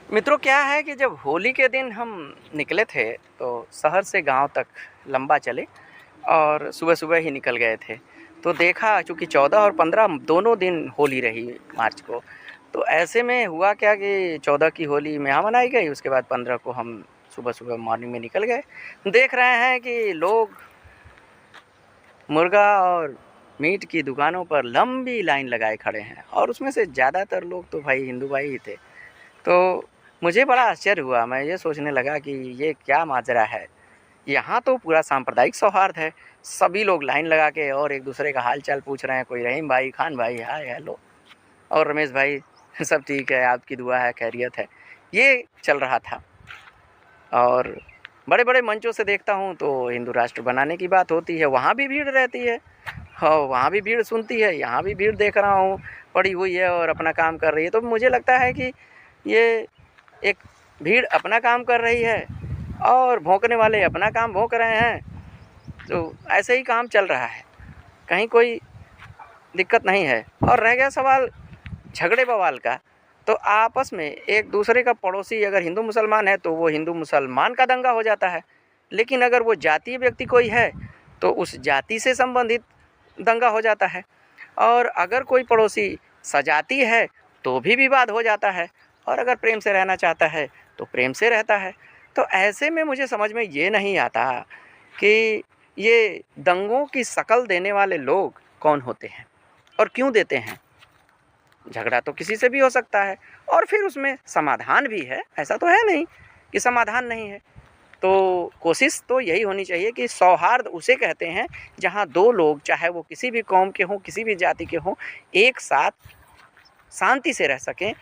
मित्रों, क्या है कि जब होली के दिन हम निकले थे तो शहर से गांव तक लंबा चले और सुबह-सुबह ही निकल गए थे। तो देखा चूँकि 14 और 15 दोनों दिन होली रही मार्च को। तो ऐसे में हुआ क्या कि 14 की होली यहाँ मनाई गई, उसके बाद 15 को हम सुबह-सुबह मॉर्निंग में निकल गए। देख रहे हैं कि लोग मुर्गा और मीट की दुकानों पर लंबी लाइन लगाए खड़े हैं और उसमें से ज़्यादातर लोग तो भाई हिंदू भाई ही थे। तो मुझे बड़ा आश्चर्य हुआ, मैं ये सोचने लगा कि ये क्या माजरा है। यहाँ तो पूरा सांप्रदायिक सौहार्द है, सभी लोग लाइन लगा के और एक दूसरे का हाल चाल पूछ रहे हैं। कोई रहीम भाई, खान भाई, हाय हेलो, और रमेश भाई सब ठीक है, आपकी दुआ है, खैरियत है, ये चल रहा था। और बड़े बड़े मंचों से देखता हूँ तो हिंदू राष्ट्र बनाने की बात होती है, वहाँ भी भीड़ रहती है। हाँ, वहाँ भी भीड़ सुनती है, यहाँ भी भीड़ देख रहा हूँ पड़ी हुई है और अपना काम कर रही है। तो मुझे लगता है कि ये एक भीड़ अपना काम कर रही है और भौंकने वाले अपना काम भौंक रहे हैं। तो ऐसे ही काम चल रहा है, कहीं कोई दिक्कत नहीं है। और रह गया सवाल झगड़े बवाल का, तो आपस में एक दूसरे का पड़ोसी अगर हिंदू मुसलमान है तो वो हिंदू मुसलमान का दंगा हो जाता है, लेकिन अगर वो जातीय व्यक्ति कोई है तो उस जाति से संबंधित दंगा हो जाता है। और अगर कोई पड़ोसी सजाती है तो भी विवाद हो जाता है, और अगर प्रेम से रहना चाहता है तो प्रेम से रहता है। तो ऐसे में मुझे समझ में ये नहीं आता कि ये दंगों की शक्ल देने वाले लोग कौन होते हैं और क्यों देते हैं। झगड़ा तो किसी से भी हो सकता है और फिर उसमें समाधान भी है, ऐसा तो है नहीं कि समाधान नहीं है। तो कोशिश तो यही होनी चाहिए कि सौहार्द उसे कहते हैं जहाँ दो लोग, चाहे वो किसी भी कौम के हों, किसी भी जाति के हों, एक साथ शांति से रह सकें।